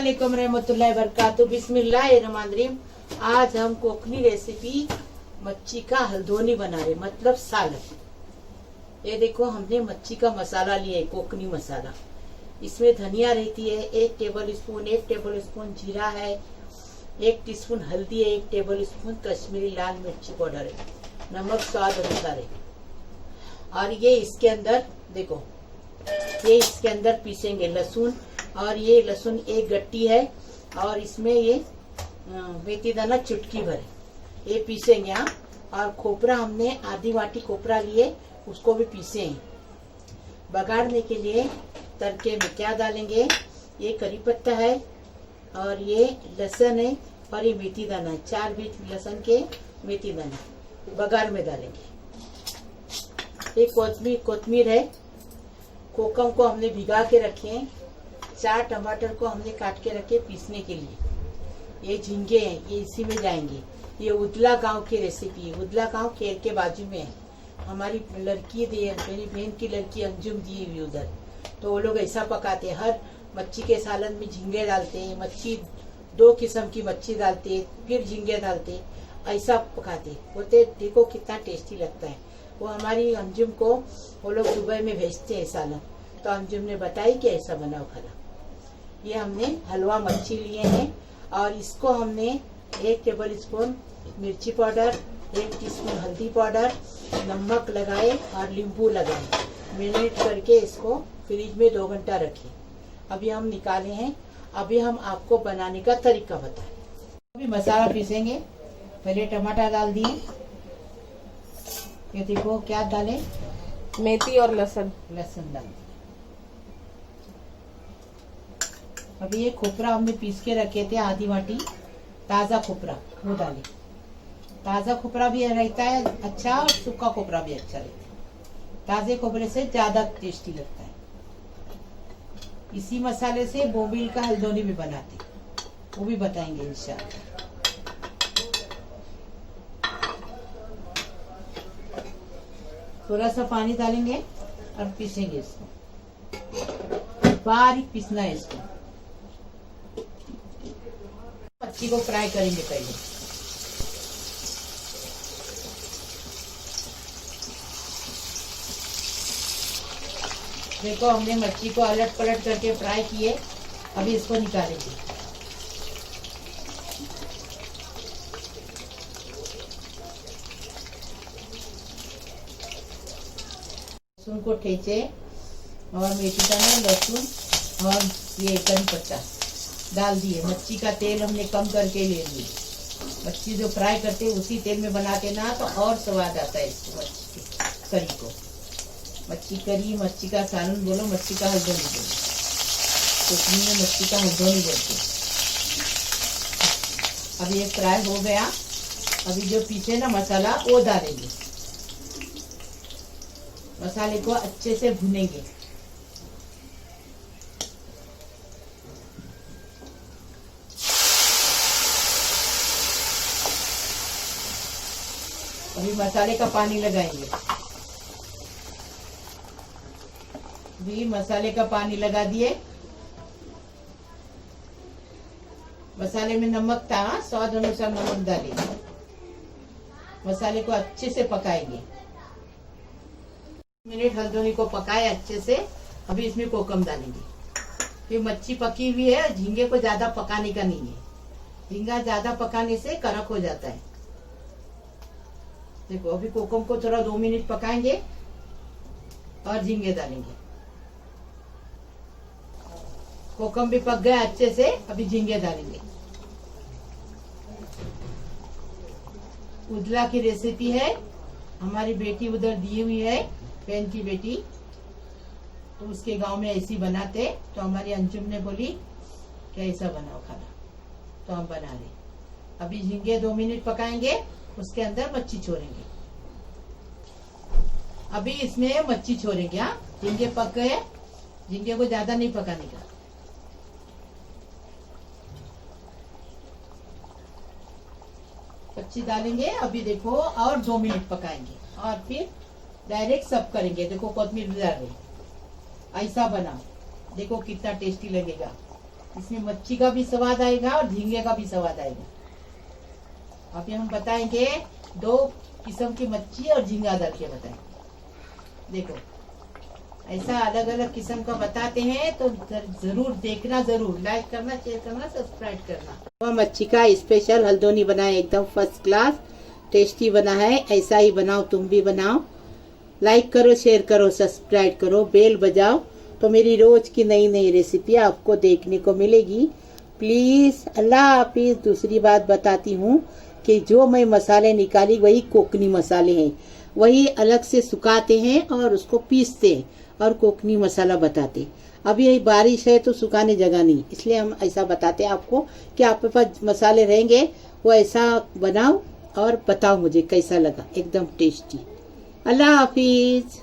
अस्सलामुअलैकुम रहमतुल्लाहि वबरकातुहू। बिस्मिल्लाहिर्रहमानिर्रहीम। आज हम कोकनी रेसिपी मच्छी का हल्दोनी बना रहे, मतलब सालन। ये देखो, हमने मच्छी का मसाला लिया है, कोकनी मसाला। इसमें धनिया रहती है 1 टेबल स्पून, 1 टेबल स्पून जीरा है, 1 टीस्पून हल्दी है, 1 टेबल स्पून कश्मीरी लाल मिर्ची पाउडर है, नमक स्वाद अनुसार है। और ये इसके अंदर देखो, ये इसके अंदर पीसेंगे लहसुन, और ये लहसुन 1 गट्टी है, और इसमें ये मेथी दाना चुटकी भर है, ये पीसेंगे। हाँ, और खोपरा हमने आधी वाटी खोपरा लिए, उसको भी पीसे हैं। बघाड़ने के लिए तड़के में क्या डालेंगे, ये करी पत्ता है, और ये लहसुन है, और ये मेथी दाना है, 4 बीज लहसुन के मेथी दाना बघाड़ में डालेंगे। ये कोतमीर है, कोकम को हमने भिगा के रखे हैं, 4 टमाटर को हमने काट के रखे पीसने के लिए। ये झींगे हैं, ये इसी में जाएंगे। ये उदला गांव की रेसिपी है। उदला गांव खेर के बाजू में है। हमारी लड़की दी है, मेरी बहन की लड़की अंजुम दी हुई उधर, तो वो लोग ऐसा पकाते हैं। हर मच्छी के सालन में झींगे डालते हैं, मच्छी 2 किस्म की मच्छी डालते हैं, फिर झींगे डालते हैं, ऐसा पकाते होते। देखो कितना टेस्टी लगता है। वो हमारी अंजुम को वो लोग दुबई में भेजते हैं सालन, तो अंजुम ने बताई कि ऐसा बनाओ खाना। ये हमने हलवा मच्छी लिए हैं, और इसको हमने 1 टेबल स्पून मिर्ची पाउडर, 1 टीस्पून हल्दी पाउडर, नमक लगाए और नींबू लगाए, मैरिनेट करके इसको फ्रिज में 2 घंटा रखे। अभी हम निकाले हैं। अभी हम आपको बनाने का तरीका बताएं। अभी मसाला पीसेंगे। पहले टमाटर डाल दिए, ये देखो क्या डाले, मेथी और लहसुन डाल दिए। अभी ये खोपरा हमने पीस के रखे थे, आधी वाटी ताजा खोपरा, वो डाले। ताजा खोपरा भी रहता है अच्छा, और सूखा खोपरा भी अच्छा रहता है। ताजे खोपरे से ज्यादा टेस्टी लगता है। इसी मसाले से बोबिल का हल्दोनी भी बनाते, वो भी बताएंगे इंशाल्लाह। थोड़ा सा पानी डालेंगे और पीसेंगे इसको, बारीक पीसना है इसको। मच्छी को फ्राई करेंगे पहले। देखो, हमने मच्छी को अलट पलट करके फ्राई किए। अभी इसको निकालेंगे। लहसुन को ठेचे, और मेथी दाना, लहसुन और ये करी पत्ता डाल दिए। मच्छी का तेल हमने कम करके ले लिए। मच्छी जो फ्राई करते हैं उसी तेल में बनाते ना, तो और स्वाद आता है इसको, मच्छी की करी को। मच्छी करी, मच्छी का सालन बोलो, मच्छी का हल्दोनी बोलो, कोकनी में मच्छी का हल्दोनी बोलते। अभी ये फ्राई हो गया। अभी जो पीछे ना मसाला, वो डालेंगे। मसाले को अच्छे से भुनेंगे। अभी मसाले का पानी लगाएंगे। भी मसाले का पानी लगा दिए। मसाले में नमक था, स्वाद अनुसार नमक डालेंगे। मसाले को अच्छे से पकाएंगे। 1 मिनट हल्दोनी को पकाए अच्छे से। अभी इसमें कोकम डालेंगे। फिर मच्छी पकी हुई है, झींगे को ज्यादा पकाने का नहीं है। झींगा ज्यादा पकाने से कड़क हो जाता है। देखो, अभी कोकम को थोड़ा 2 मिनट पकाएंगे और झींगे डालेंगे। कोकम भी पक गया अच्छे से। अभी झींगे डालेंगे। उदला की रेसिपी है, हमारी बेटी उधर दी हुई है, बहन की बेटी, तो उसके गांव में ऐसी बनाते। तो हमारी अंजुम ने बोली कि ऐसा बनाओ खाना, तो हम बना रहे। अभी झींगे 2 मिनट पकाएंगे, उसके अंदर मच्छी छोड़ेंगे। अभी इसमें मच्छी छोड़ेंगे। हाँ, झींगे पक गए। झींगे को ज्यादा नहीं पकाने का। मच्छी डालेंगे। अभी देखो, और 2 मिनट पकाएंगे, और फिर डायरेक्ट सर्व करेंगे। देखो, कोतमीर डाल रहे, ऐसा बनाओ, देखो कितना टेस्टी लगेगा। इसमें मच्छी का भी स्वाद आएगा और झींगे का भी स्वाद आएगा। अभी हम बताएंगे 2 किस्म की मच्छी और झींगा डाल के बताएं। देखो ऐसा अलग अलग किस्म का बताते हैं तो जरूर देखना, जरूर लाइक करना, शेयर करना, सब्सक्राइब करना। वह मच्छी का स्पेशल हल्दोनी बना है, एकदम फर्स्ट क्लास टेस्टी बना है। ऐसा ही बनाओ, तुम भी बनाओ। लाइक करो, शेयर करो, सब्सक्राइब करो, बेल बजाओ तो मेरी रोज की नई नई रेसिपी आपको देखने को मिलेगी। प्लीज अल्लाह हाफिज। दूसरी बात बताती हूँ कि जो मैं मसाले निकाली वही कोकनी मसाले हैं, वही अलग से सुखाते हैं और उसको पीसते हैं और कोकनी मसाला बताते। अभी यही बारिश है तो सुखाने जगह नहीं, इसलिए हम ऐसा बताते हैं आपको कि आपके पास मसाले रहेंगे वो ऐसा बनाओ और बताओ मुझे कैसा लगा। एकदम टेस्टी। अल्लाह हाफिज।